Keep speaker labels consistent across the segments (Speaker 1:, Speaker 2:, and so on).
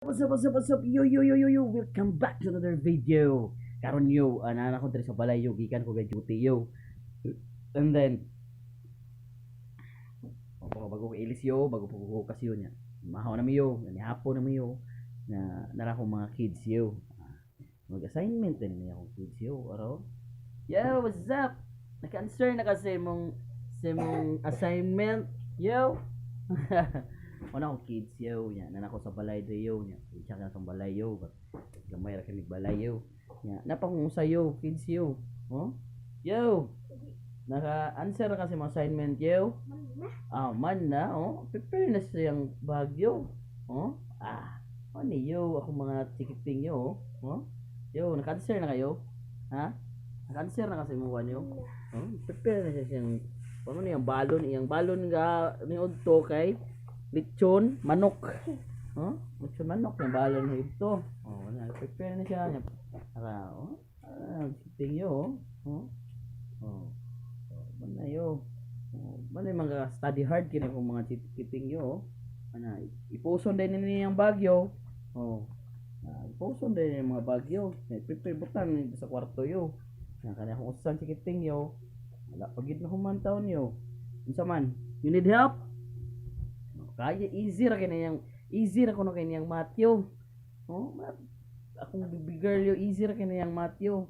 Speaker 1: What's up? Yo. Welcome back to another video. Karon yo, ana ko diri sa balay yo, gikan ko kay duty yo. And then, bago ko ilis yo, bago ko kasi yo niya. Mahaw na mi yo, ni hapon na mi yo na nara ko mga kids yo. Mag-assignment din niya akong kids yo, araw. Yo, what's up? Naka-answer na kasi mong assignment. Yo. Wala akong kids yo nya na ako sa balay do yo nya isa ka sa balay yo gamay ra kami balay yo nya napakong sayo kids yo oh yo naka answer kasi mo assignment yo man na oh prepare na siyang bagyo oh ano yo ako mga tikiting yo oh yo naka-answer na kayo ha naka-answer na kasi mo yo prepare na siya siyang paano iyang balon nga ni udto kay lechon manok. Lechon manok yung balon mo ito. Prepare na siya. Para, siting yo. Mana yo. Mana yung mga study hard kina kung mga siting yo. Ipuson din niya yung bagyo. Ipuson din yung mga bagyo. Prepare butan sa kwarto yo. Kanya kung usan siting yo. Wala pagid na humantaw niyo. Unsa man? You need help? Kaya easy ra kuno kaniyang Matthew. Akong baby girl yo easy ra kaniyang Matthew.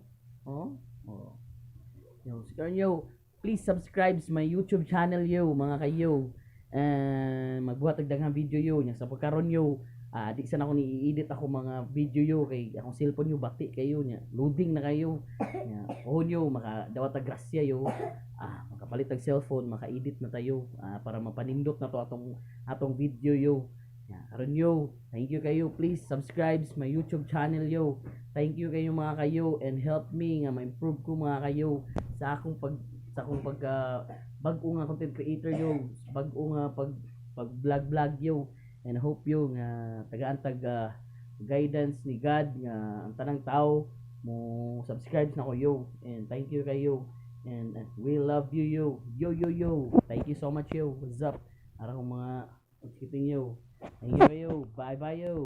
Speaker 1: Yo, please subscribe sa my YouTube channel yo mga kayo. Magbuhat og daghang video yo nya sa pagkaron yo. Di sana ako ni-edit ako mga video yo kay akong cellphone yo bati kayo nya. Loading na kayo. Nya, yo makadawat og grasya yo. Makapalit og cellphone, maka-edit na tayo para mapanindot na to atong video yo. Karon yo, thank you kayo. Please subscribe sa my YouTube channel yo. Thank you kayo mga kayo and help me nga ma-improve ko mga kayo sa akong bag-o nga content creator yo, bag-o nga pag vlog yo. And I hope yo nga tagaan guidance ni God nga ang tanang tao mo subscribe na ko yo. And thank you kayo. And we love you yo. Thank you so much yo. What's up? Ara kong mga skipping yo. Thank you kayo. Bye yo.